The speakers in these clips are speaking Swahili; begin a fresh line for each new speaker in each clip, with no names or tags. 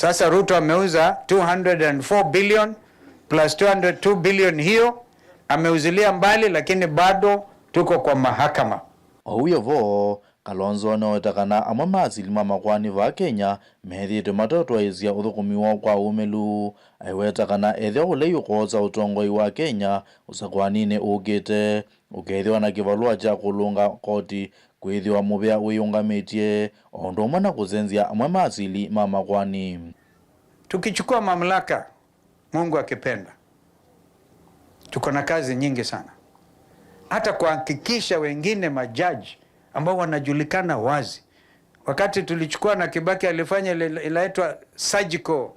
Sasa Ruto ameuza 204 billion plus 202 billion, hiyo ameuzilia mbali, lakini bado tuko kwa mahakama.
Huyo vo Kalonzo anotakana amwe mazili mamakwani va Kenya mehethite matoto izia uthukumiwa kwa umelu aiwetakana ethia ule yukoza utongoi wa Kenya usakwanine ukite ukethwa na kivalua cha kulunga koti kwithiwa muvea wiyungamitie ondo umwe na kuzenzia amwe mazili mamakwani.
Tukichukua mamlaka, Mungu akipenda, tuko na kazi nyingi sana, hata kuhakikisha wengine majaji ambao wanajulikana wazi. Wakati tulichukua na Kibaki alifanya ilaitwa surgical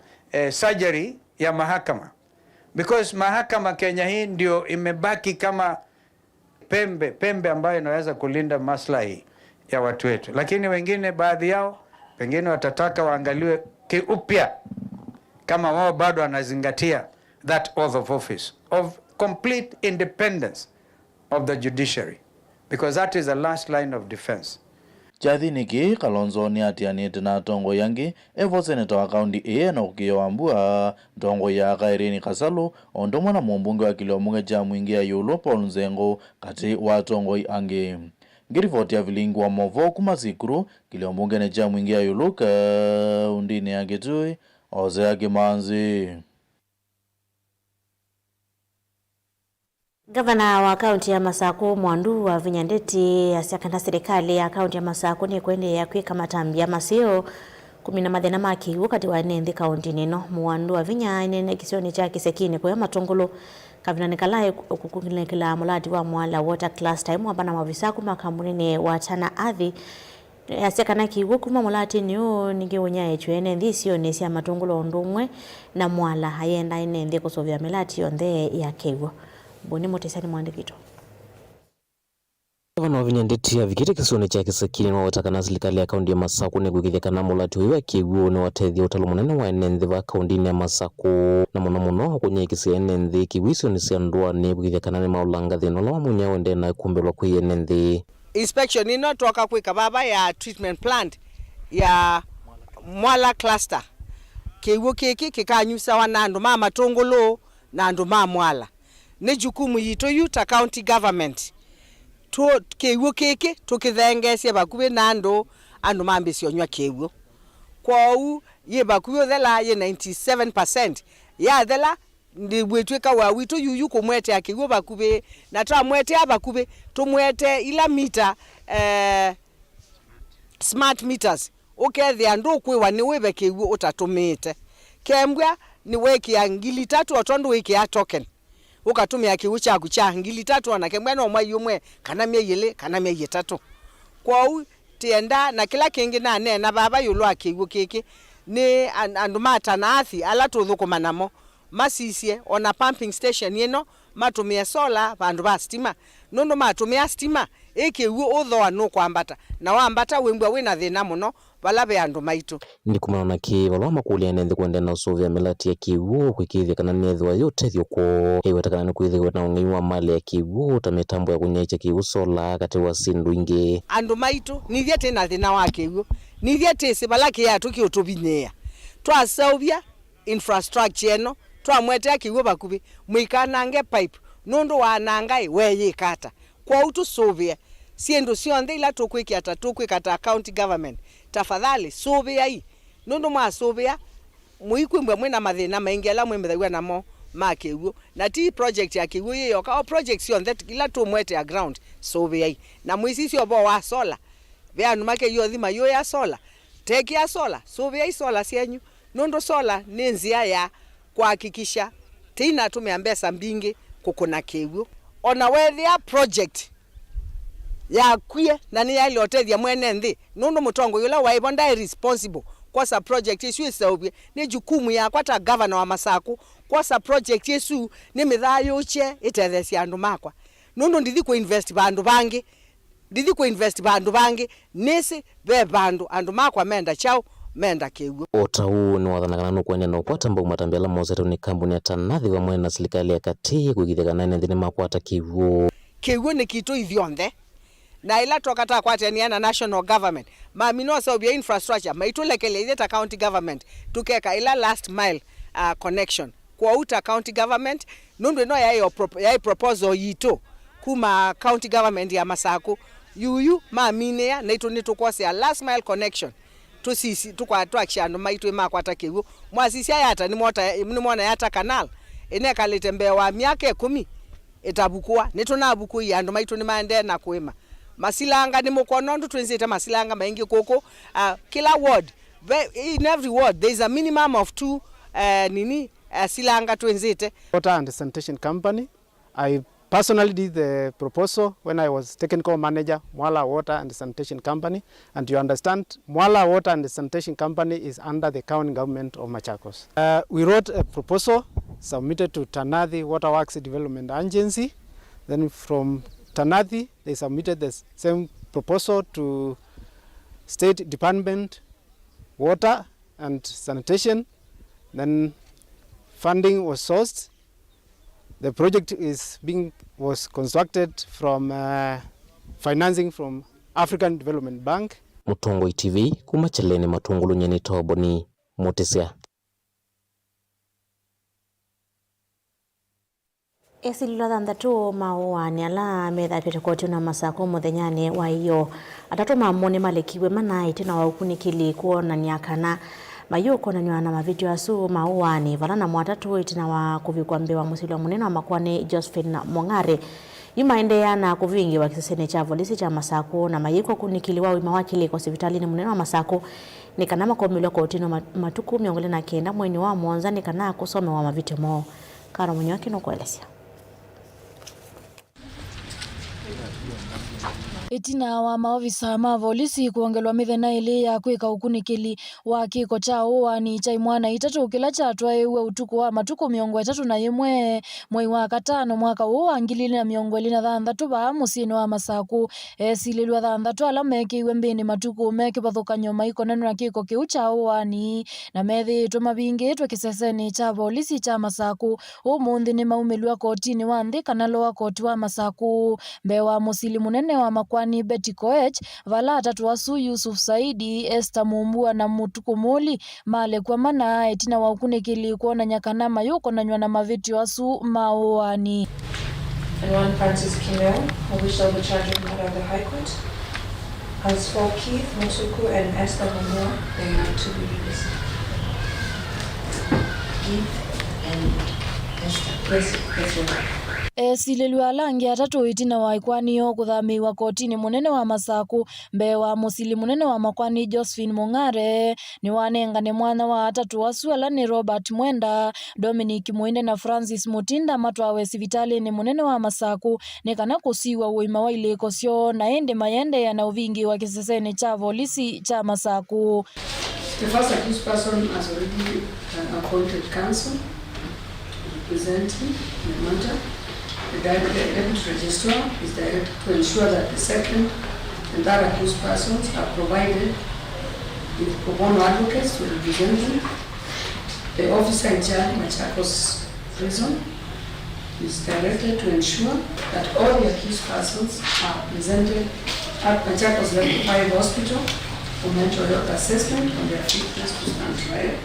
surgery ya mahakama, because mahakama Kenya hii ndio imebaki kama pembe ambayo inaweza kulinda maslahi ya watu wetu, lakini wengine, baadhi yao pengine watataka waangaliwe kiupya kama wao bado wanazingatia that oath of office of complete independence of the judiciary, because that is the last line of defense.
Chathiniki Kalonzo ni atianite na tongo yangi evo seneta wa kaunti eye na ukiyo wambua tongo ya Kairini Kasalu ondo mwana mumbunge wa Kiliomunge cha mwingi ya Yulu Paul Nzengo kati wa tongo ange. Ngirifoti ya vilingu wa Movo kumasikuru Kiliomunge ne cha mwingi ya Yulu undini ya Kitui Ozea Kimanzi.
Gavana wa kaunti ya Masaku Mwandu wa Vinyandeti asiakana serikali ya kaunti ya Masaku ni kwende ya kwika matambi ya masio kumina mathina maki wakati wa nendi kaunti nino. Mwandu wa Vinya inene kisioni cha Kisekine kwa matongolo kavina nikalai kukungilekila mulati wa Mwala Water Cluster mwabana mavisaku makamunine watana adhi asiakana kiwu kuma mulati niyo ningewunya echwene ndisio nesi ya matongolo ondumwe na Mwala hayenda inende kusovya melati yonde ya kewo. Boni Motesani Mwandikito.
Gavana wa Vinyandeti avikite kisioni cha Kisekine na watakana serikali ya kaunti ya Masaku ne kugithekana mulati wa kiwu ne watethia utalo munene wa enenthi va kaunti ya Masaku na muno kunyikisia enenthi kiwisio ni cia ndwa ne kugithekana ne maulanga thino la munya wende na kumbelwa kwi enenthi.
Inspection ino toka kwika baba ya treatment plant ya Mwala cluster kiwu kiki kikanyusa wanandu mama tongolo na andu Mwala. Ne jukumu yito yuta county government to kewo keke tukithengesia bakube nando andu mambisio nywa kewo kwa u ye bakube thela ye 97% ya thela ndi bwetweka wa wito yuyu kumwete akewo bakube na twa mwete abakube tumwete ila mita smart meters ukethia ndu kwiwa ni webe kewo utatumite kembwa ni weki ya 3 otondo weki ya token ukatumia kiwu chaku cha 3 na kembwana omwa yumwe kana myeyele kana myeyetatu kwa u tienda na kila kingi na nena baba yulu akiwu kiki ni andumata na athi ala tuthukuma namo masisie ona pumping station yeno matumia solar bandu ba stima nondo matumia stima ekiwu uthoa no kwambata na wambata wembwa wina thina muno balabe andu maitu
ndi kumana na kivalwa makulia enenthi kwenda na usovya melati ya kiwu kwikithia kana nethwa yote thioko ewetakana ni kwithia na ungai wa mali ya kiwu ta mitambo ya kunyacha kiwu sola kati wa sindu ingi
andu maitu nithia tena thina wa kiwu nithia tese balaki ya tuki utubinyea twasauvya infrastructure eno twamwete kiwu bakubi mwikanange pipe nondo wanangai weyikata kwa utu sovya siendo sionthe ila tukwiki ata tukwikata county government tafadhali sovya hii nondo mwa sovya muikwimbwa mwina mathina maingi ala mwemethagwa namo makeguo na ti project ya kiwu yo ka project sionthe ila tumwete ya ground sovya hii na muisisi obo wa solar vyanu make yo thima yo ya solar teki ya solar sovya hii solar sienyu nondo solar ni nzia ya kuhakikisha tina tumeambesa mbingi kukuna kiwu ona wethia project ya kwie na ni yali otethia mwene nthi nundu mutongo yula waibonda responsible kwa sa project isu isaubye ni jukumu ya kwata governor wa Masaku kwa sa project isu ni mithayo che itethesia andu makwa nundu ndithi ku invest bandu bangi nisi be bandu andu makwa menda chao menda kiwu
otau ni wathanagana nukwenda na ukwata mbau matambela mozeto ni kambuni ya Tanathi wa mwena na serikali ya kati kugithekana enenthi ni makwata kiwu
ni kitu ithionthe na ila tokata kwataniana national government mamino sa obia infrastructure maitulekele ile county government tukeka ila last mile connection kwa uta county government nundu no ya proposal yito kuma county government ya Masako yuyu maminea naito nitukwase last mile connection tusisi tukwatwakishano maitwe makwatakewo mwasisi yata ni mona yata canal ene kaletembe wa miaka 10 etabukua nitona buku yando maitwe ni mande na kwema masilanga ni mukono ndu twenzeta masilanga maingi koko kila ward in every ward there is a minimum of 2 silanga twenzete.
Water and Sanitation Company. I personally did the proposal when I was technical manager, Mwala Water and Sanitation Company. And you understand, Mwala Water and Sanitation Company is under the county government of Machakos. We wrote a proposal submitted to Tanathi Waterworks Development Agency. Then from Tanathi, they submitted the same proposal to State Department, Water and Sanitation. Then funding was sourced. The project was constructed from financing from African Development Bank.
Mutongoi TV kumacheleni matungulu nyeni toboni Mutesia.
Esililo thanthatu mauani ala methapite koti na Masako muthenyani wa iyo atatu mamone malekiwe mana itina wa ukunikili kuonania kana mayuko na nywana mavideo asu mauani valana mwatatu itina wa kuvikwa mbewa musili wa munene wa Makwani Josephine Mongare yumaende yana kuvingi wa kisesene cha polisi cha Masako na mayuko kunikiliwa wima wakili kwa hospitalini munene wa Masako nikana makomilo kwa utino matuku miongole na kenda mwenye wa mwonza nikana kusome wa mavideo mo karo mwenye waki no kuelesia.
Itina wa maofisa ma polisi kuongelwa mithena ili ya kwika ukunikili wa kiko cha uani cha imwana itatu kila chatwa ewe utuku wa matuku miongo 31 mwei wa katano mwaka huu wa 2023 ba musino wa Masaku esililwa thanthatu ala mekiwe mbini matuku mekipathukanyo maikonano na kiko kiu cha uani na methi tumavingi twa kiseseni cha polisi cha Masaku umuthi ni maumilwa kotini wa nthi kana loa koti wa Masaku mbewa musili munene wa Makwani Betty Koech vala atatu wasu Yusuf Saidi Esther Mumbua na Mutuku Muli male kwa mana etina wa ukunikili kuona nyakana mayuko na nywana maviti wasu mauani.
And one Francis Kimel, who wished over charge of matter of the High Court. As for Keith Mutuku and Esther Mumbua, they are to be released. Keith and Esther. Yes,
Esililwa langi atatu itina wa Ikwaniyo kuthamiwa kotini munene wa Masaku mbewa musili munene wa Makwani Josephine Mongare ni wanengane mwana wa atatu wasu ala ni Robert Mwenda, Dominic Muinde na Francis Mutinda matwawe sivitali ni munene wa Masaku nekana kusiwa uima wa ileko sio na ende mayende ya na uvingi wa kiseseni cha polisi cha Masaku.
The first accused person has already appointed counsel representing the matter. The Deputy Registrar is directed to ensure that the second and third accused persons are provided with pro bono advocates to represent them. The officer in charge, Machakos Prison, is directed to ensure that all the accused persons are presented at Machakos Level 5 Hospital for mental health assessment on their fitness to stand trial.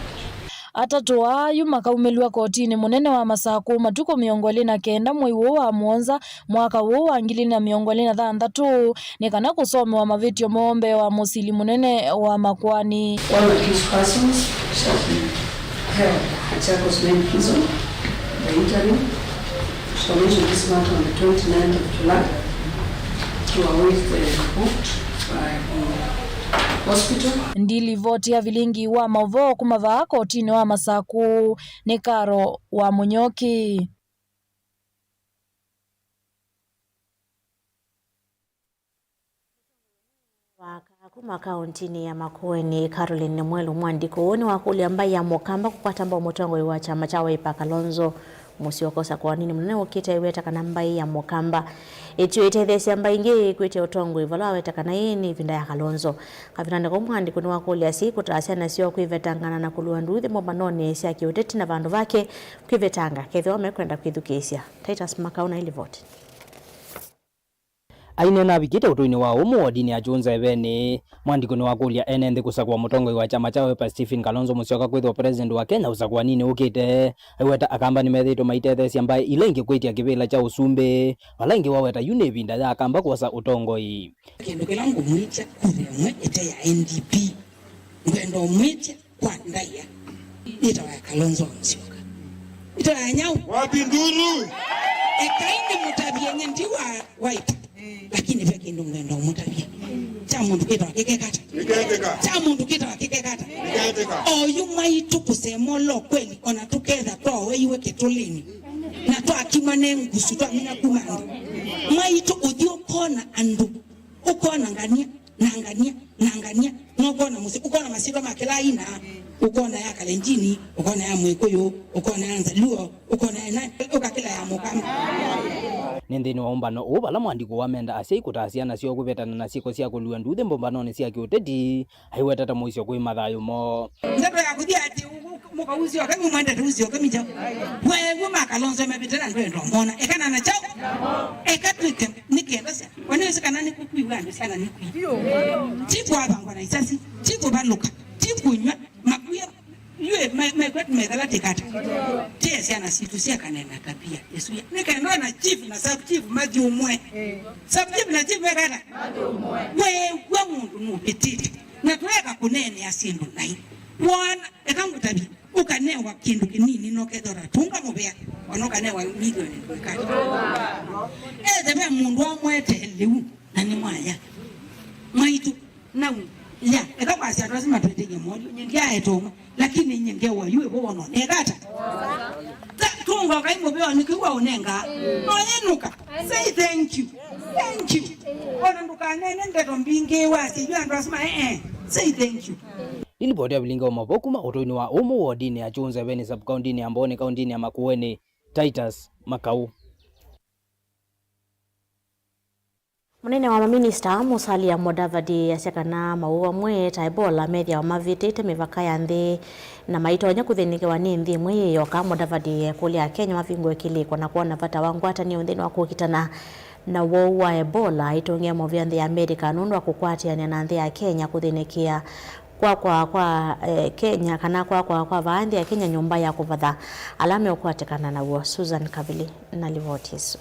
Atatu ayu makaumilwa kotini munene wa Masaku matuko miongoli na kenda mwei wa mwonza mwaka huu wa 2023 nekana kusome wa mavitio mombe wa musili munene wa Makwani.
All accused persons shall be held at Machakos Main Prison. The interim shall mention this matter on the 29th of July to await the report by the hospital.
Ndili voti ya vilingi wa mavo kumava kotini wa Masaku ni Karo wa Munyoki.
Kuma kauntini ya Makueni Caroline Mwelu mwandiko ni wakuli ambaye ya Mokamba kukwata mbao mutongo wa chama cha Wiper Kalonzo musiokosa kwa nini munene ukita iweta kana mbai ya Mokamba etio itethesi ambaye ingi kwete utongo ivala weta kana yini vinda ya Kalonzo kavinande kwa mwandiko ni wakuli asiku taasiana sio kuivetangana na kuluwa nduthi mobanone esi akiuteti na vandu vake kuivetanga kethe wamekwenda kuidhukesia Titus Makauna ili vote.
aine na bikite utuini wa umu odini achunza ebeni mwandiko ni wakulia enenthi kusakwa mutongo wa chama cha Wiper Stephen Kalonzo Musyoka kwithwa president wa Kenya usakwa nini ukite weta akamba ni methito maitethesia mbae ilengi kwitia kivila cha usumbe walengi waweta yune vinda ya akamba kwasa utongo hii
kendo kilangu mwitia kuremwe ete ya NDP ngwendo mwitia kwa ndaya ita wa Kalonzo Musyoka ita wa nyau wapi nduru ekaini mutabia nyendi wa Wiper lakini pia kindu ngwendo mutabia cha mundu kita wakikekata cha mundu kita wakikekata oyu maitu kusemolo kweli ona tuketha towe iwe kitulini na to akimane ngusu to amina kumanda maitu uthio kona andu ukona ngania nokona musi ukona masito makela ina ukona ya Kalenjini ukona ya Mwikuyu ukona ya Nzaluo ukona ya ukakila ya Mukamba
nendeni wa umbano ubala mwandiko wa menda asei kutasiana sio kubetana na siko sia kulua nduthe mbombanone sia kiuteti haiwetata moisyo kwi mathayo mo
ndeto ya kuthia ati mukauzi wakami mwenda tuzi wakami chao wewe Kalonzo mebitana ndo mbona ekana na chao ekatwike nikienda sia wanaweza kana ni kukuiwa ndo sana nikui tipu abangwa na isasi tipu baluka tipu nywa makuya yue mekwet medala tikata tesi ana situ sia kanena kapia yesu nikaenda na chief na sub chief maji umwe sub chief na chief mekata maji umwe wewe mundu mupititi na tuweka kunene asindu nai wana ekangutabi ukanewa kindu kinini nokethora tunga mubea wanokanewa milioni ndwekati eze mundu amwete liu na ni mwaya maitu na ya ekakwasi atwasima twetege moyo nyendia etoma lakini nyengewa yue bono negata tunga kaimo beo nikiwa unenga noyenuka say thank you ona ndukanene ndeto mbinge wasi yue atwasima say thank you
Ilipoti ya bilinga wa mabokuma utuini wa umu wodini ya chunza beni sub-countini ya Mboni countini ya Makueni Titus Makau.
Munene wa maminista Musalia Mudavadi asiakana mauwa mwe taibola methia wa mavitite mivaka ya nthi na maitonya kuthinikiwa ni nthi mwe yoka Mudavadi kulia Kenya mavingo ikilikwa na kuona vata wangwatani unthini wa kukitana na wou wa Ebola itongia movia nthi ya Amerika nundu wa kukwatiania na nthi ya Kenya kuthinikia kwa Kenya kana kwa vaanthi ya Kenya nyumba ya kuvatha alame ukwatikana na uo. Susan Kabili na livotiso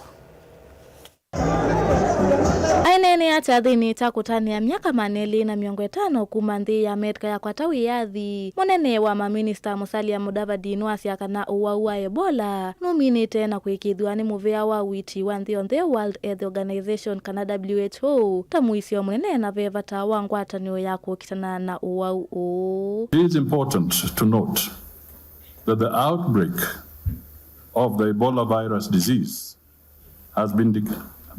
ainene ata thini takutania miaka maneli na miongo 5 kuma nthi ya Amerika ya kwatawi yathi munene wa maminista Musalia Mudavadi nwasiaka na uwa Ebola numinite na kwikithwa ni muvea wa witi wa nthi on the World Health Organization kana WHO tamuisio munene na vevata wa ngwatanio ya kukitana na uwa u.
It is important to note that the outbreak of the Ebola virus disease has been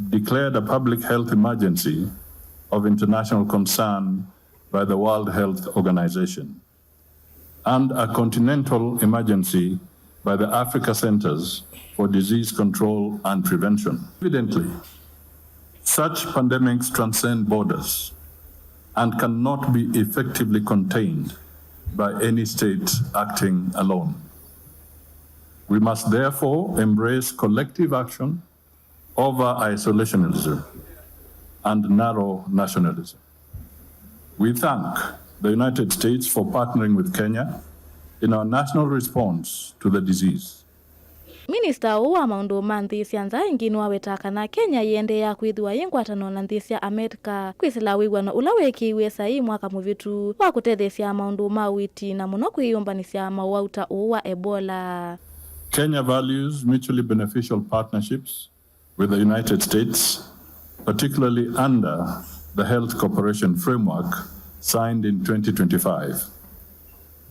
declared a public health emergency of international concern by the World Health Organization and a continental emergency by the Africa Centers for Disease Control and Prevention. Evidently, such pandemics transcend borders and cannot be effectively contained by any state acting alone. We must therefore embrace collective action over isolationism and narrow nationalism. We thank the United States for partnering with Kenya in our national response to the disease.
Minista uwa maundu manthi sianza ingini wawetaka na Kenya yende ya kwithwa yingwatano na nthi cia Amerika kwisila wigwano ula wekiwe sai mwaka muvitu wa kutethesia maundu mawiti na muno kwiyumbanisya mauauta uwa Ebola.
Kenya values mutually beneficial partnerships with the United States, particularly under the Health Cooperation Framework signed in 2025.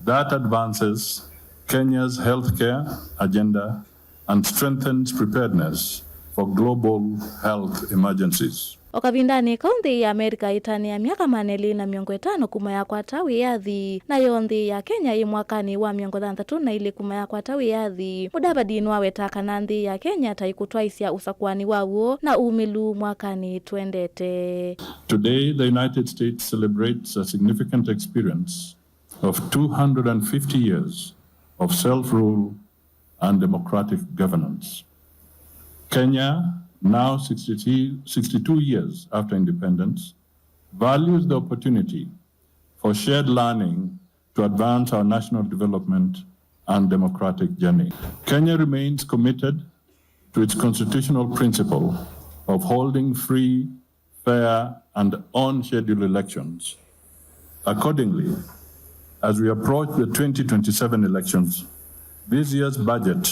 That advances Kenya's healthcare agenda and strengthens preparedness for global health emergencies.
Okavindani kaunti ya Amerika itania miaka maneli na miongo 5 kuma ya kwatawi yathi na yonthi ya Kenya i mwakani wa miongo 3 na ile kuma ya kwatawi yathi Mudavadi nwawetaka na nthi ya Kenya taikutwaisya usakwani wawo na umilu mwakani twendete.
Today the United States celebrates a significant experience of 250 years of self-rule and democratic governance. Kenya now 62 years after independence, values the opportunity for shared learning to advance our national development and democratic journey. Kenya remains committed to its constitutional principle of holding free, fair, and on-schedule elections. Accordingly, as we approach the 2027 elections, this year's budget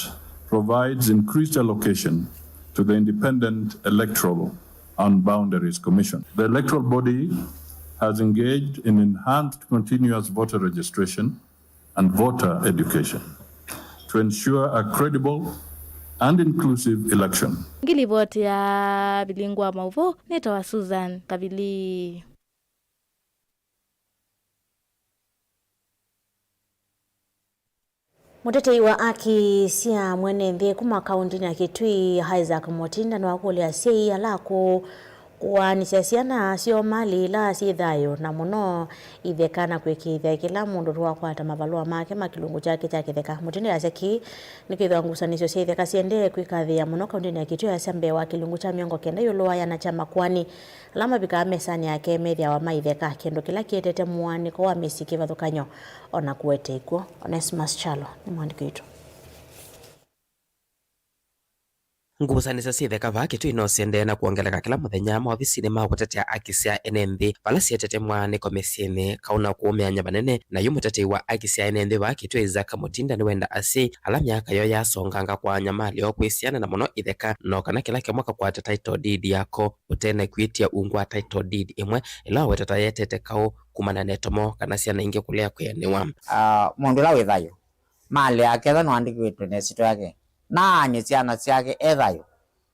provides increased allocation to the Independent Electoral and Boundaries Commission. The electoral body has engaged in enhanced continuous voter registration and voter education to ensure a credible and inclusive election.
Ngilipoti ya Bilingwa Mauvo, netawa Susan Kabili.
Mutetei wa aki sia mwene ndie kuma kaunti ya Kitui Isaac Mutinda na wakuli asiai alako kuanisiasiana sio mali la sithayo na muno ithekana kwikithia kila mundu rwakwata mavalua make makilungu chake cha kitheka. Mutinda aseki nikithwa ngusanisho cia itheka siende kwikathia muno kaunti ya Kitui asembe wa kilungu cha miongo kenda yoloa yana chama kwani alama bika mesani yake methia wa maitheka kendo kila kietete muani kwa mesiki vathukanyo ona kuete ikuo. Onesmus Chalo ni mwandiko wetu.
Ngusanisa sitheka va Kitui no siende na kuongeleka kila muthenya maofisini ma gutetea aki cia NND vala cietete mwane komisiini kauna kuumeanya banene na yu mutetei wa aki cia NND va Kitui Isaac Mutinda ni wenda asi ala miaka yo yasonganga kwa nyamali o kwisiana na muno itheka no kana kila kimwaka kwata title deed yako utene kwitia ungwa title deed imwe ila wetata yetete kau kumana netomo kana ciana ingi kulea kuyaniwa
mundu la withayo mali yake no andikitwe ne sito yake na nyeciana ciake ethayo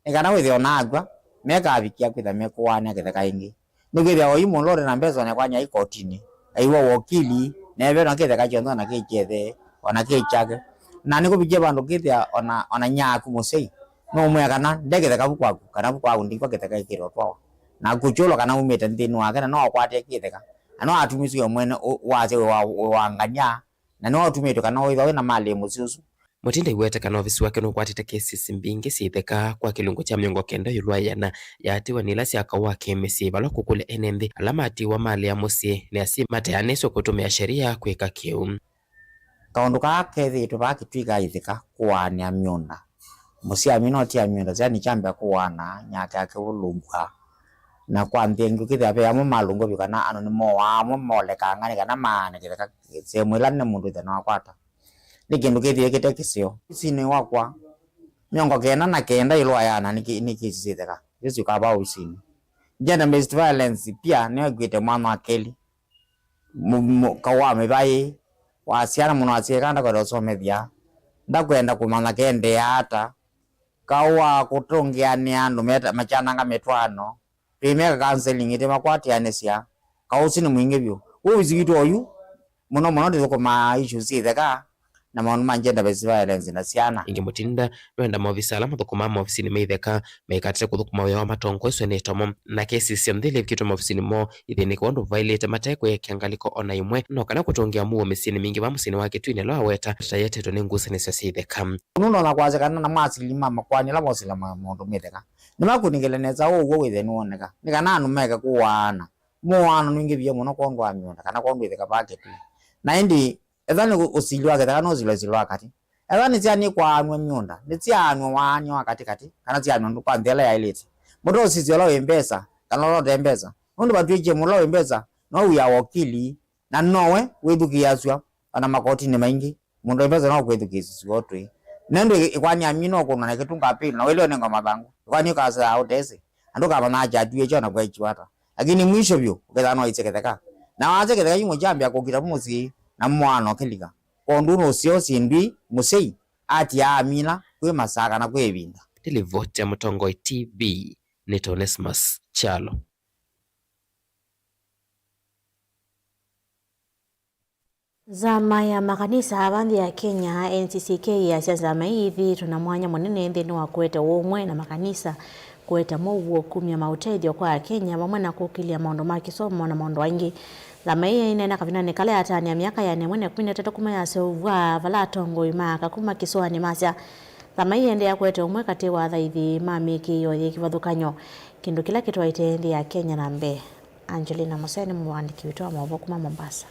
ikana withio nagwa meka abikia kwitha mekuane githeka ingi nigithia o imu lore na mbezo ne kwanya ikotini aiwa wakili nebe na githeka kyondo na kichethe ona kichage na niko bije bandu githia ona nyaku musei no mwega na ndegetheka bukwaku kana bukwaku ndikwa githeka ikiro twa na kuchulo kana umete ndinu wake na no kwate githeka ano atumisi mwene waze wanganya na no atumite kana witha na mali mususu.
Mutinda iwete kana ofisi wake no kwatite kesi mbingi sitheka kwa kilungu cha miongo kenda yulwa yana yatiwa nila siaka wake mesi balo kukule NND alama atiwa mali ya musi ni asi mateaniswa kutumia sheria kweka kiu.
Kaundu kake thitu ba Kitui itheka kuania myonda musi amino tia myonda zani chamba kuana nyaka yake ulungwa na kwa ndengu kithia pe amo malungo bikana ano ni mo amo moleka ngani kana mane kitheka semwelane mundu thana wakwata nikindu kithie kitekisio isini wakwa miongo kenda na kenda ilwa yana nikisitheka yesu kaba usini gender based violence pia ne gwite mwana akeli kawa mebai wasiana muno asiekanda kwa somethia ndakwenda kumana kende hata kawa kutongeani andu machananga metwano primeka counseling ite makwati anesia kausini mwingi byo uzigitu oyu muno ndiko ma issues itheka na maundu ma gender based violence na ciana
ingi Mutinda wenda maofisa ala mathukuma maofisini meitheka meikatire kuthukuma wia wa matongo icio ni tomo na kesi cia mthili vikitwe maofisini mo ithini kwa undu violate mateko ya kiangaliko ona imwe no kana kutongia muo misini mingi va musini wa Kitui ne lo weta tayeteto ni ngusanisa sitheka
nuno na kwaze kana na masili mama kwani la mosila mundu mitheka nimakuningeleneza uwo withe nuoneka nikana anu meka kuwana muwana ningi bia muno kwa ndo amyonda kana kwa ndo itheka ba Kitui na indi ethani usilwa kata no zilwa kati ethani tiani kwa anwa myonda ni tianwa wanyo kati kana tianwa ndo kwa ndela ya elite mudo siziola wembesa kana lo dembesa ndo batwije mulo wembesa no uya wakili na nowe withukiaswa ana makoti ni maingi mundo wembesa no kwithukiswa otwe nendo ikwani amino ko na kitunga pili na wele nenga mabango kwani kaza autese ando kama na jadue chona kwa ichwata lakini mwisho byo ukethano icheketheka na waze ketheka yimo jambia kugira musi na mwana kiliga kondu ucio sindwi musei ati amina kwe masaka na kwe binda
Televote ya Mutongo TV ni Onesmus Chalo.
Zama ya makanisa abandi ya Kenya NCCK ya zama hivi tuna mwanya munene nthini wa kueta umwe na makanisa kueta mouo kumya mautethio kwa Kenya mamwe na kukilia maundu ma kisomo na maundu aingi. Zama hii inena kavinane kale atani ya miaka ya 13 kuma ya seuvwa vala tongo imaka kuma kisoani masya thama iendea kwete umwe kati wa thaithi mamiki yoye kivathukanyo kindu kila kitwaite nthi ya Kenya na mbe. Angelina Museni mwandiki witwa mauvo kuma Mombasa.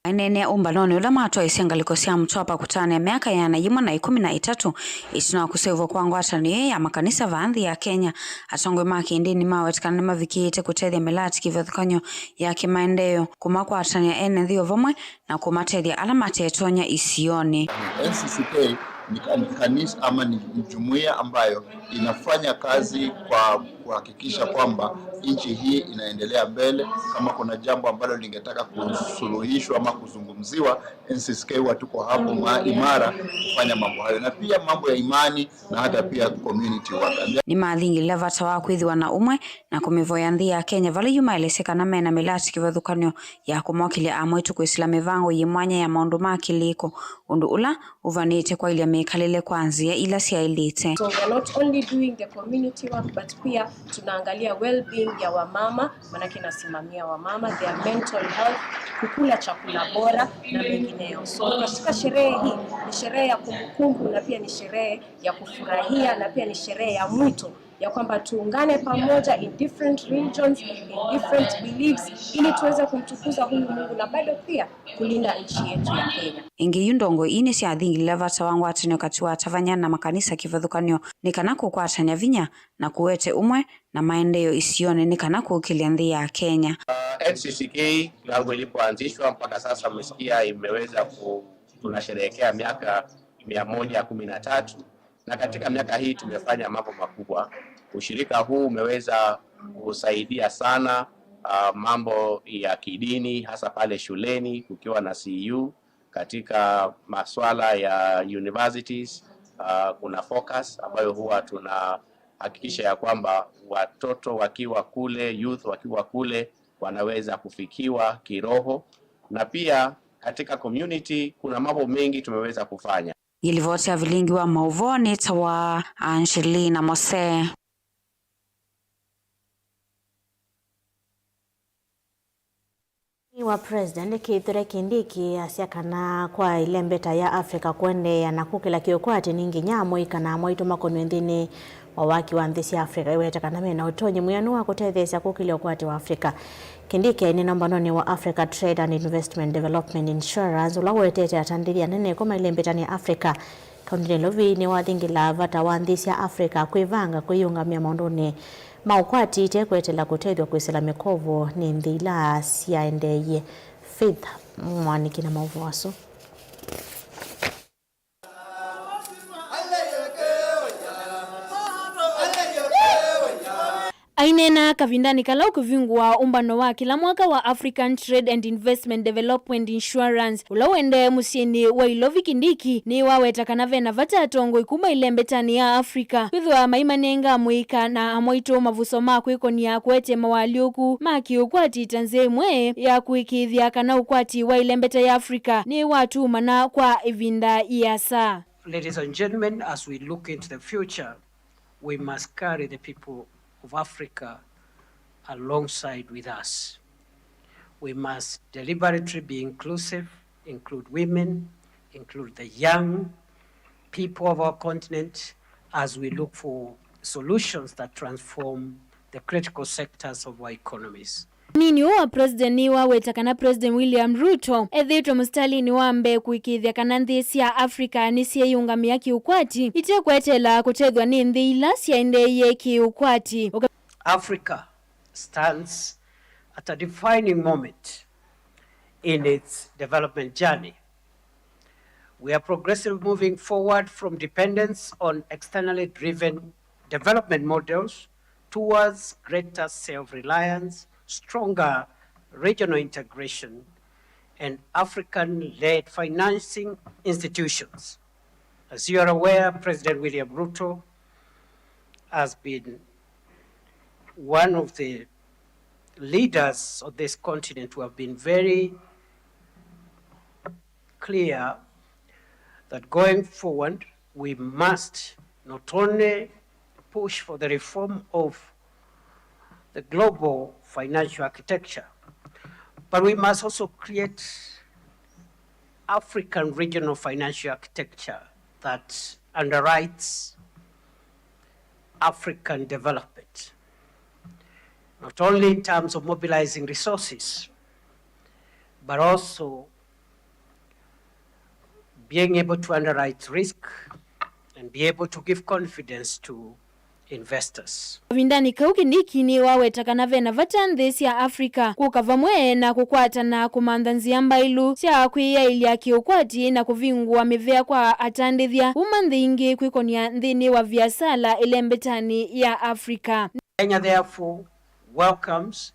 Ainene umbaloni ula matwa isiangaliko sia mtwapa kutane miaka ya 2013 itina kusevo kwa ngwatani ya makanisa vaanthi ya Kenya atongwe maki ndini mawetikana mavikite kutethia melati kivathukanyo ya kimaendeleo kumakwatania ene nthio vamwe na kumatethia ala matetonya isioni.
NCCK ni kanisa ama ni jumuiya ambayo inafanya kazi kwa kuhakikisha kwamba nchi hii inaendelea mbele. Kama kuna jambo ambalo lingetaka kusuluhishwa ama kuzungumziwa, NCCK watuko hapo imara kufanya mambo hayo, na pia mambo ya imani na hata pia community work.
Ni mathingi levata wa kwithiwa na umwe na kumivoya nthi ya Kenya vale yumaelesekana mena milati kivathukanyo ya kumwakilia amwetu kuisila mivango yimwanya ya maundu makiliko undu ula uvanite kwa ilia mekalele kwanzia ila siailite.
So we're not only doing the community work but pia tunaangalia well-being ya wamama, manake nasimamia wamama, their mental health, kukula chakula bora na mengineyo. So katika sherehe hii ni sherehe ya kumbukumbu na pia ni sherehe ya kufurahia na pia ni sherehe ya mwito ya kwamba tuungane pamoja in different regions, in different beliefs ili tuweze kumtukuza huyu Mungu na bado pia kulinda nchi yetu ya Kenya.
Ingi yundongo ini sia thingi levata wangu atani wakati wa tavanyana na makanisa kivathukanyo ni kana kukwatania vinya na kuwete umwe na maendeleo isione ni kana kukilia nthi ya Kenya.
NCCK langu ilipoanzishwa mpaka sasa mmesikia imeweza tunasherehekea miaka 113 na katika miaka hii tumefanya mambo makubwa. Ushirika huu umeweza kusaidia sana mambo ya kidini hasa pale shuleni kukiwa na CU, katika masuala ya universities kuna focus ambayo huwa tunahakikisha ya kwamba watoto wakiwa kule, youth wakiwa kule wanaweza kufikiwa kiroho, na pia katika community kuna mambo mengi tumeweza kufanya.
Yilivotea vilingi wa mauvoni tawa Angelina Museni.
Wa President Kithure Kindiki asiakana kwa ile mbeta ya Afrika kwende ya nakukila kiokwati ningi nyamo ikana moito makonwe nthini wa waki wa nthisi Afrika iweta kana mena utonyi muyanu wa kutethesya kukila okwati wa Afrika. Kindiki ni nambanoni wa Africa Trade and Investment Development Insurance ula wetete atandiria nene kuma ile mbeta ni Afrika. Kaunti lovi ni wathingila vata wa nthisi Afrika kuivanga kuyungamia maunduni maukwati ite kwetela kutethwa kwisila mikovo ni nthila siaendeye. Faith mwaniki na mauvu waso.
Ainena kavindani kala ukuvingwa umbano wa kila mwaka wa African Trade and Investment Development Insurance ulawende musieni wa Ilovi Kindiki ni waweta kanave na vata atongo ikuma ilembetani ya Afrika kwithwa maimanenga muika na amoito mavuso mako ikoni ya kwete mawalioku maki ukwati tanze mwe ya kuikithia kana ukwati wa ilembeta ya Afrika ni watu mana kwa ivinda iasa.
Ladies and gentlemen, as we look into the future, we must carry the people of Africa alongside with us. We must deliberately be inclusive, include women, include the young people of our continent as we look for solutions that transform the critical sectors of our economies.
Nini wa President ni waweta kana President William Ruto ethitwa mustali ni wambe kuikithia kana nthisi ya Afrika ni sieyungamia kiukwati ite kwetela kutethwa ni nthi ila siaendeye kiukwati.
Africa stands at a defining moment in its development journey. We are progressively moving forward from dependence on externally driven development models towards greater self-reliance, stronger regional integration, and African-led financing institutions. As you are aware, President William Ruto has been one of the leaders of this continent who have been very clear that going forward, we must not only push for the reform of the global financial architecture, but we must also create African regional financial architecture that underwrites African development, not only in terms of mobilizing resources, but also being able to underwrite risk and be able to give confidence to investors.
Vindani kauki ndikini wawetakana vena vatanthi cia Afrika kukava mwe na kukwatana kumanthanzia mbailu cia kwiya ilia kiukwati na kuvingua mivea kwa atandithia umanthingi kwikonia nthini wa viasala ilembetani ya Afrika.
Kenya therefore welcomes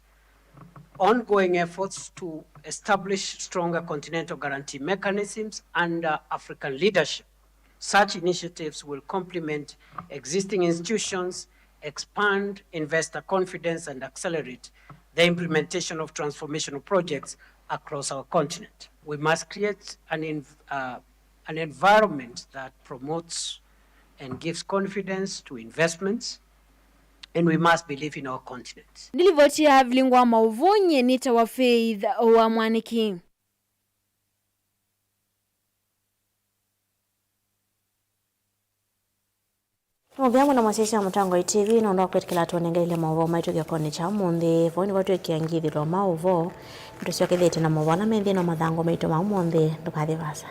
ongoing efforts to establish stronger continental guarantee mechanisms under African leadership. Such initiatives will complement existing institutions, expand investor confidence, and accelerate the implementation of transformational projects across our continent. We must create an environment that promotes and gives confidence to investments, and we must believe in our continent.
Nilivotia vilingwa mauvonye nita wa Faith wa Mwaniki.
Muvyangu na mwasisha mutango ITV na ondoa kwetikila tuonengeile mauvo maitu kiakoni cha mundi voni watu ikiangithirwa mauvo ntusiokethete na mauvo na menthi na mathango maitu maumonthi ndukathi vasa.